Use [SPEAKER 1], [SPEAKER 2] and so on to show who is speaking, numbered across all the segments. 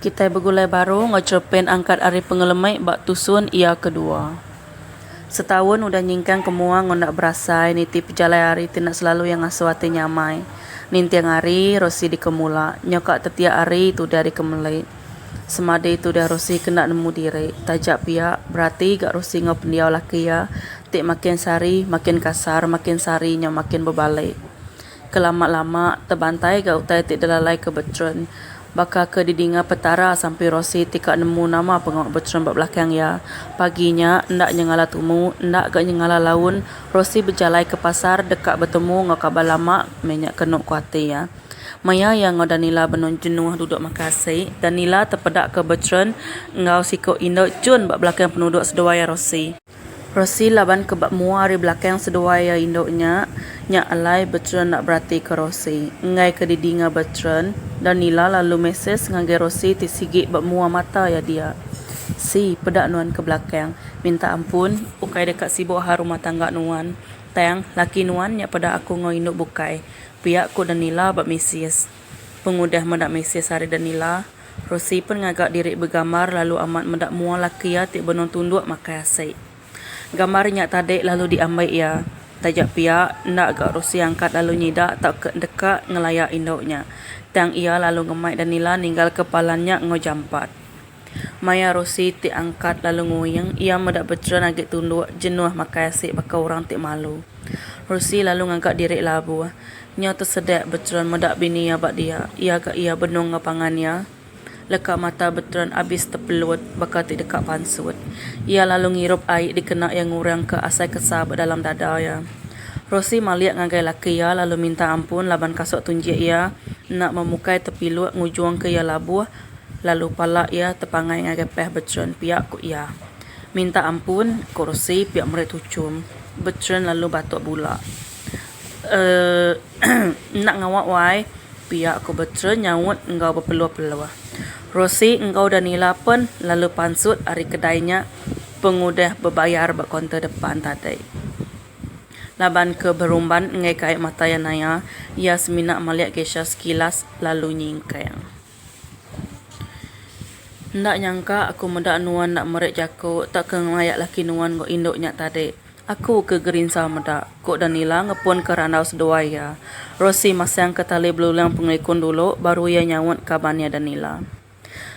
[SPEAKER 1] Kita bergulai baru ngocerpen angkat ari pengelemai bak tusun ia kedua. Setahun udah nyingkang kemuang ngondak berasai niti pejalai hari tidak selalu yang asuati nyamai. Nintiang hari rosi di kemula, nyokak tetia hari itu dari kemelai. Semade itu dah rosi kena nemu diri. Tajak pihak berarti gak rosi ngopendiau laki ya. Tik makin sari makin kasar, makin sarinya makin berbalik. Kelama-lama terbantai gak utai tik dalalai kebetren. Baka ke didinga petara sampai rosi tika nemu nama pengawak betren bak belakang ya. Paginya ndak nyengala tumu, ndak gak nyengala laun. Rosi berjalai ke pasar dekat bertemu ngakabal lama minyak kenuk kuati ya. Maya yang ngau Danila benon jenuh duduk makasih. Danila terpedak ke betren ngau siko indok jun bak belakang penduduk sedawai Rosi. Rosi laban ke bak mua hari belakang sedawai indoknya. Nyak alai betren nak berarti ke Rosi. Ngai ke didinga betren. Danila lalu meses ngagai Rosi tisigi bak mua mata ya dia. Si pedak nuan ke belakang. Minta ampun, ukai dekat sibuk harum tangga nuan. Tang, laki nuan nyak pada aku ngau induk bukai. Pihak ku Danila bak meses. Pengudah mendak meses hari Danila. Rosi pun ngagak diri bergambar lalu amat mendak mua laki ya tik benon tunduk makai asik. Gambar nyak tadek lalu diambil ya. Tajak pihak ndak agak Rosi angkat lalu nyidak tak ke dekat ngelayak indoknya. Tang ia lalu ngemai Danila ninggal kepalanya ngojampat. Maya Rosi tik angkat lalu ngoyang. Ia mendak betren agak tunduk jenuh makai asik baka orang tik malu. Rosi lalu ngangkat diri labu. Nya tersedak betren mendak bini ya bak dia. Ia agak ia benong ngapangannya. Lekak mata betren abis terpelut baka tik dekat pansut. Ia lalu ngirup air dikena yang ngurang ke asai kesah dalam dada ya. Rosi maliak ngagai laki ya lalu minta ampun laban kasut tunjik ia nak memukai terpilut ngujuang ke ya labuh lalu palak ia terpangai ngagai peh betren pihak ku ia. Minta ampun ku Rosi pihak mereka tucum. Betren lalu batuk bulak. Nak ngawak wai pihak ku betren nyawut engkau berpeluh-peluh. Rosi engkau Danila pun lalu pansut hari kedainya pengudah berbayar bak kaunter depan tadi. Laban ke berumban ngai kait mata yang naya, ia seminak melihat Gesha sekilas lalu nyingkang. Ndak nyangka aku mendak nuan nak merek jaku tak ke ngayak laki nuan go indoknya tadi. Aku ke gerinsa medak. Kok Danila ngepun ke randau seduai ya. Rosi masang ke tali belulang pengikun dulu baru ia nyawut kabarnya Danila.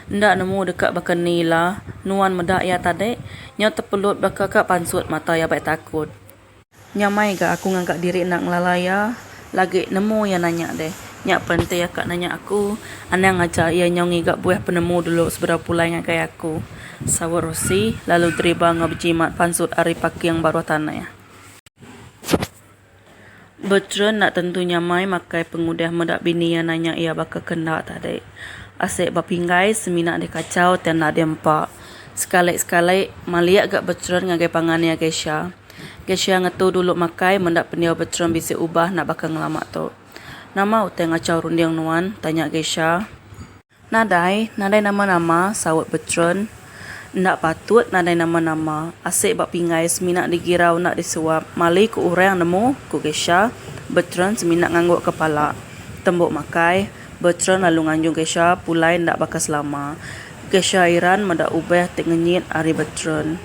[SPEAKER 1] Ndak nemu dekat baka Nila, nuan medak ya tadi, nya terpelut baka kak pansut mata ya baik takut. Nyamai ga aku ngangkat diri nak ngelalaya, lagi nemu ya nanya deh. Nyak penting ya kak nanya aku, anang aja ia nyongi gak buah penemu dulu seberapa pulai ngakai aku. Sawar Rosi, lalu teriba ngabejimat pansut ari paki yang baru tanah ya. Betren nak tentu nyamai makai pengudah medak bini yang nanya ia baka kendak tadi. Asyik bapinggai seminak di kacau dan nak dempak. Sekali-sekali maliak gak betren ngagai pangannya Gesha. Gesha ngetu dulu makai mendak pendiau betren bisa ubah nak bakal ngelamak tu. Nama utai ngacau rundiang nuan, tanya Gesha. Nadai nama-nama sawat betren. Ndak patut nadai nama-nama. Asyik bapinggai seminak digirau nak disuap. Mali ku orang nemu ku Gesha. Betren seminak ngangguk kepala. Tembuk makai. Betren lalu nganjung Gesha pulai ndak bakal selama. Gesha Iran mendak ubah tik ngenyit ari betren.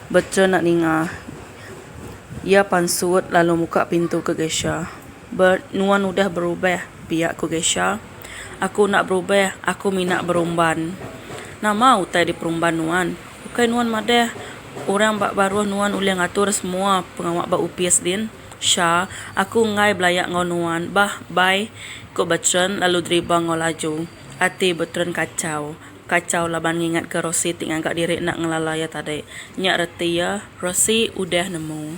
[SPEAKER 1] Betren nak ningah. Ia pansut lalu muka pintu ke Gesha. Nuan udah berubah pihak ku Gesha. Aku nak berubah, aku minat berumban. Nama utai di perumban nuan. Bukai nuan madah. Orang bak baruh nuan ulih ngatur semua pengawak bak upias din. Syah, aku ngai belayak ngau nuan. Bye. Ko betren lalu driba ngau laju. Hati betren kacau. Kacau laban ngingat ke Rosi tik ngangkat diri nak ngelalaya tadi. Nyak reti ya, Rosi udah nemu.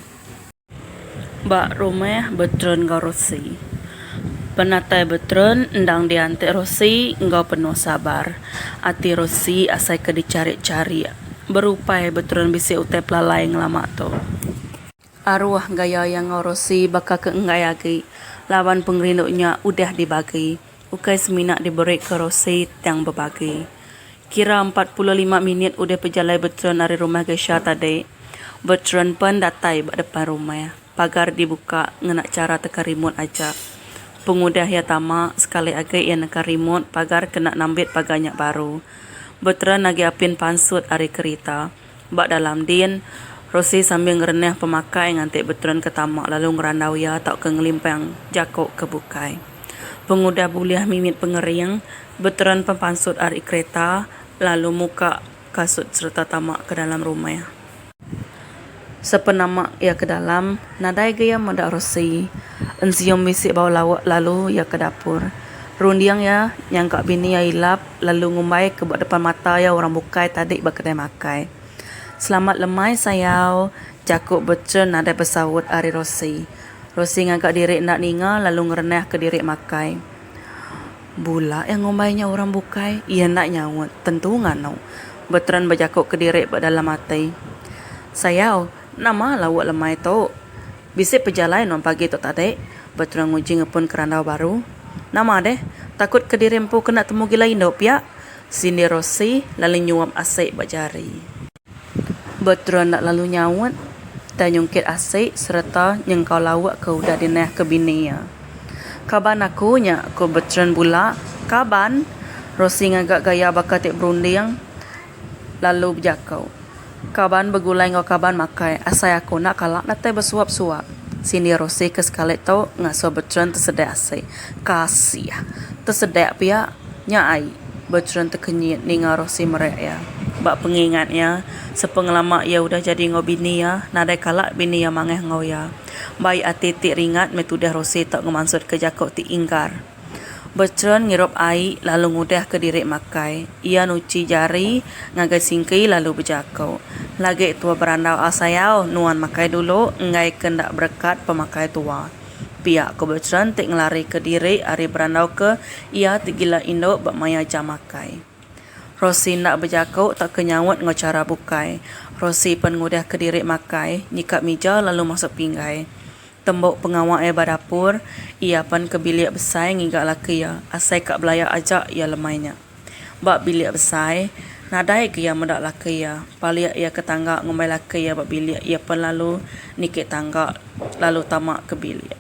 [SPEAKER 1] Bak rumah betren ngau Rosi. Penatai betren endang diantik Rosi ngau penuh sabar. Hati Rosi asai ke dicari-cari. Berupai betren bisi utai pelalai ngelamak tu. Arwah gaya yang ngau Rosi baka ke engai lagi. Lawan pengerinduknya udah dibagi. Ukai seminak diberi ke Rosi yang berbagi. Kira 45 minit udah pejalai betren dari rumah Gesha tadi. Betren pun datai bak depan rumah. Pagar dibuka ngenak cara teka remote aja. Pengudah ia tamak sekali agak ia nak remote pagar kena nambit pagarnya baru. Beteran lagi apin pansut ari kereta. Bak dalam din, Rosi sambil ngereneh pemakai ngantik beteran ke tamak lalu ngerandau ia tak ke ngelimpang jakok ke bukai. Pengudah buliah mimit pengering, beteran pempansut ari kereta lalu muka kasut serta tamak ke dalam rumah. Sepenamak ia ke dalam, nadai gaya mendak Rosi. Ensium bisik bau lawak lalu ia ke dapur. Rundiang ya nyangka bini ia hilap lalu ngumbai ke depan mata ya orang bukai tadi berkedai makai. Selamat lemai sayau, jakuk becen nadai bersawut ari Rosi. Rosi ngangkat diri nak ninga lalu ngereneh ke diri makai. Bula yang ngumbainya orang bukai, ia nak nyawut, tentu nganau. Beteran berjakuk ke diri dalam hati. Sayau, nama lawak lemai tu. Bisik pejalai non pagi tu tadi. Betulan nguji ngepun kerandau baru. Nama deh, takut ke diri empu kena temu gila indop ya. Sini Rosi lalu nyuap asik bajari. Betulan nak lalu nyawut. Dan nyungkit asik serta nyengkau lawak ke udah dineh ke bini ya. Kaban aku nya ko betulan bula. Kaban. Rosi ngagak gaya bakatik berunding. Lalu berjakau. Kaban bergulai ngau kaban makai. Asai aku nak kalak natai bersuap-suap. Sini Rosi ke sekali tau ngaso betulan tersedak asai. Kasih. Tersedak pia nyai. Betulan terkenyit ninga Rosi merek ya. Bak pengingatnya. Sepengelama ia udah jadi ngau bini ya. Nadai kalak bini ya mangeh ngau ya. Baik hati tik ringat metudah Rosi tak ngemansud ke jakok tik ingkar. Betulan ngirop air lalu ngudah ke diri makai. Ia nuci jari ngagai singki lalu berjakau. Lagi tua berandau asayau nuan makai dulu ngai kendak berkat pemakai tua. Pihak ko betulan tik ngelari ke diri ari berandau ke ia tigila indo bak maya jam makai. Rosi nak berjakau tak kenyawut ngocara bukai. Rosi pun ngudah ke diri makai nyikap meja lalu masuk pinggai. Tembok pengawal dapur, ia pun ke bilik besar ngigak laki ya. Asai kak belaya ajak ia lemainya. Bak bilik besar, nadai ke ia mendak laki ya. Paliak ia ke tangga ngumbai laki ya bak bilik. Ia pun lalu nikit tangga lalu tamak ke bilik.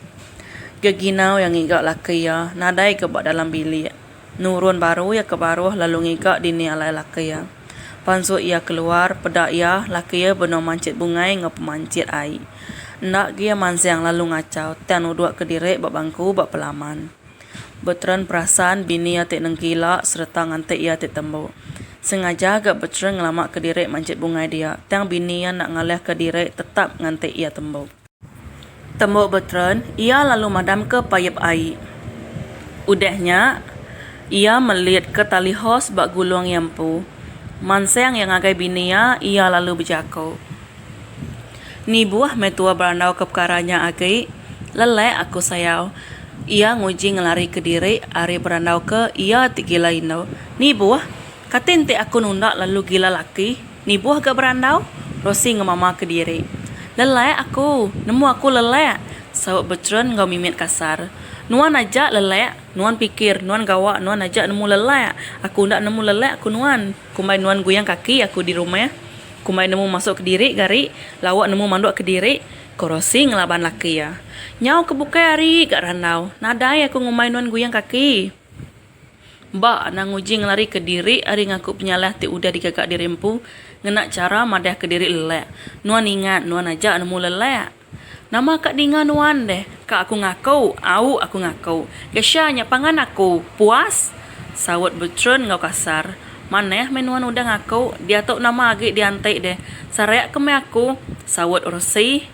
[SPEAKER 1] Geginau yang ngigak laki ya, nadai ke bak dalam bilik. Nurun baru ya ke baru lalu ngigak dini alai laki ya. Pansuk ia keluar, pedak ia, laki ya benar mancit bungai ngap mancit air. Nak dia mansiang lalu ngacau, tian uduk ke diri bak bangku bak pelaman. Beteran perasaan bini ia tik nengkila serta ngantik ia tik tembuk. Sengaja agak beteran ngelamak ke diri mancit bungai dia. Tiang bini ia nak ngalih ke diri tetap ngantik ia tembuk. Tembuk beteran, ia lalu madam ke payap air. Udahnya, ia melihat ke tali hos bak gulung yampu. Mansiang yang agai bini ia lalu berjakau. Ni buah metua berandau ke perkaranya agai. Lelai aku sayau. Ia nguji ngelari ke diri. Ari berandau ke ia tik gila indo. Ni buah. Katin tik aku nundak lalu gila laki. Ni buah gak berandau. Rosi ngemama ke diri. Lelai aku. Nemu aku lelai. Sawak betulan ngau mimit kasar. Nuan ajak lelai. Nuan pikir. Nuan gawak. Nuan ajak nemu lelai. Aku ndak nemu lelai. Aku nuan. Kumbai nuan goyang kaki aku di rumah. Kumai nemu masuk ke diri gari, lawak nemu manduk ke diri, korosi ngelaban laki ya. Nyau ke bukai hari gak randau, nadai aku ngumai nuan goyang kaki. Ba nang uji ngelari ke diri, hari ngaku penyalah ti udah digagak dirimpu, ngenak cara madah ke diri lelek. Nuan ingat, nuan ajak nemu lelek. Nama kak dinga nuan deh, kak aku ngakau, aku ngakau. Kesya nyapangan aku, puas? Sawat betrun ngau kasar. Maneh menuan udah ngakau, dia tok nama agi diantai deh. Sarayak ke me aku, sawat Rosi.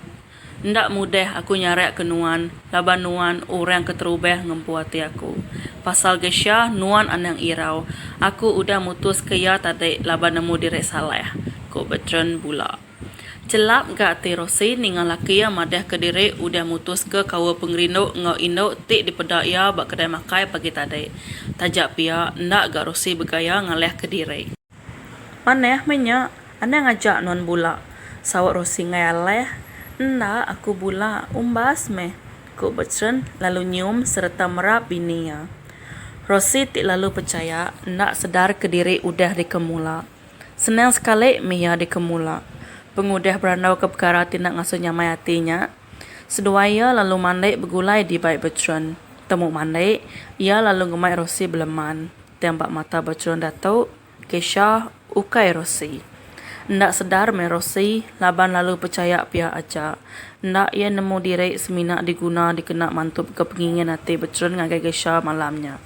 [SPEAKER 1] Ndak mudah aku nyarek ke nuan, laban nuan orang keterubah ngempuati aku. Pasal gesya nuan anang irau. Aku udah mutus ke ya tadi laban nemu direk salah. Ko betren bula. Celap gak ti Rosi ningal laki ya madah ke diri udah mutus ke kawa pengrino ngau indo tik dipedak ya bak kedai makai pagi tadi. Tajak pia ndak gak Rosi bergaya ngaleh ke diri. Maneh menya anda ngajak non bula. Sawak Rosi ngaleh. Ndak aku bula umbas meh. Ko betren lalu nyium serta merap bini ya. Rosi tik lalu percaya ndak sedar ke diri udah dikemula. Senang sekali Mia dikemula. Pengudah berandau ke perkara tindak ngasuh nyamai hatinya. Seduaya lalu mandai bergulai di baik betron. Temu mandai, ia lalu ngemai Rosi beleman. Tembak mata bercerun datuk, Kesha ukai Rosi. Ndak sedar me Rosi, laban lalu percaya pihak aja. Ndak ia nemu diri seminak diguna dikena mantup kepingin hati bercerun ngagai Kesha malamnya.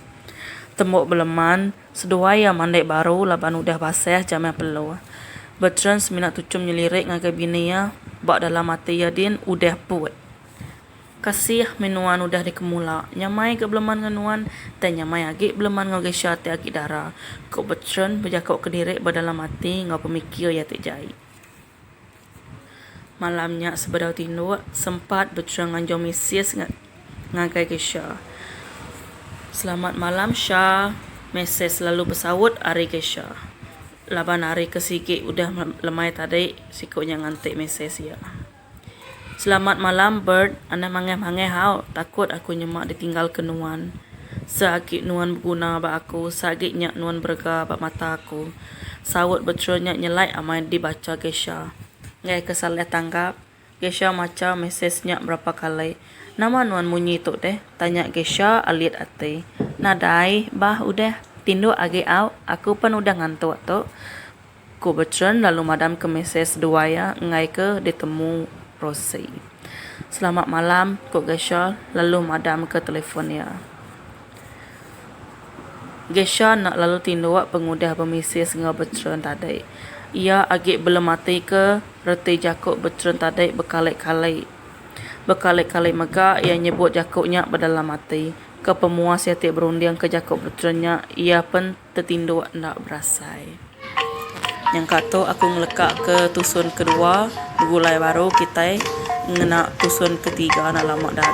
[SPEAKER 1] Tembok beleman, sedua ia mandai baru laban udah basah jamnya peluh. Bercerun seminak tucum nyelirik ngagai bininya, bak dalam hati ya din udah puat. Kasih minuan udah dikemula, nyamai ke beleman nganuan, dan nyamai agi beleman ngau Kesha te agi darah. Kau bercerun berjakau ke diri berdalam hati ngau pemikir ya te jai. Malamnya sebedau tinduk, sempat bercerun nganjau misis ngagai Kesha. Selamat malam Syah, mesej selalu bersawut hari Kesha. Laban hari kesikit udah lemai tadi, sikutnya ngantik mesej ya. Selamat malam Bert, anda mangai-mangai hau, takut aku nyemak ditinggal ke nuan. Sakit nuan berguna bak aku, sakitnya nuan berga bak mata aku. Sawut bercerunnya nyelai amai dibaca Kesha. Ngai kesalah tanggap, Kesha maca mesejnya berapa kali. Nama nuan munyi tu deh, tanya Kesha alit ate. Nadai, bah udah, tindu agi au, aku pun udah ngantuk tu. Ku bercerun lalu madam ke mesej dua ya, ngai ke ditemu Rosi. Selamat malam, Kok Kesha, lalu madam ke telefon ya. Kesha nak lalu tinduk pengudah pemisis ngau bercerun tadi. Ia agak belum mati ke reti jakuk bercerun tadi berkali-kali. Berkali-kali mega ia nyebut jakuknya berdalam hati. Ke pemuas ia tiap berunding ke jakuk bercerunnya, ia pun tertinduk nak berasai. Yang kata aku ngelekak ke tusun kedua, gulai baru kita ngena tusun ketiga nak lama dah.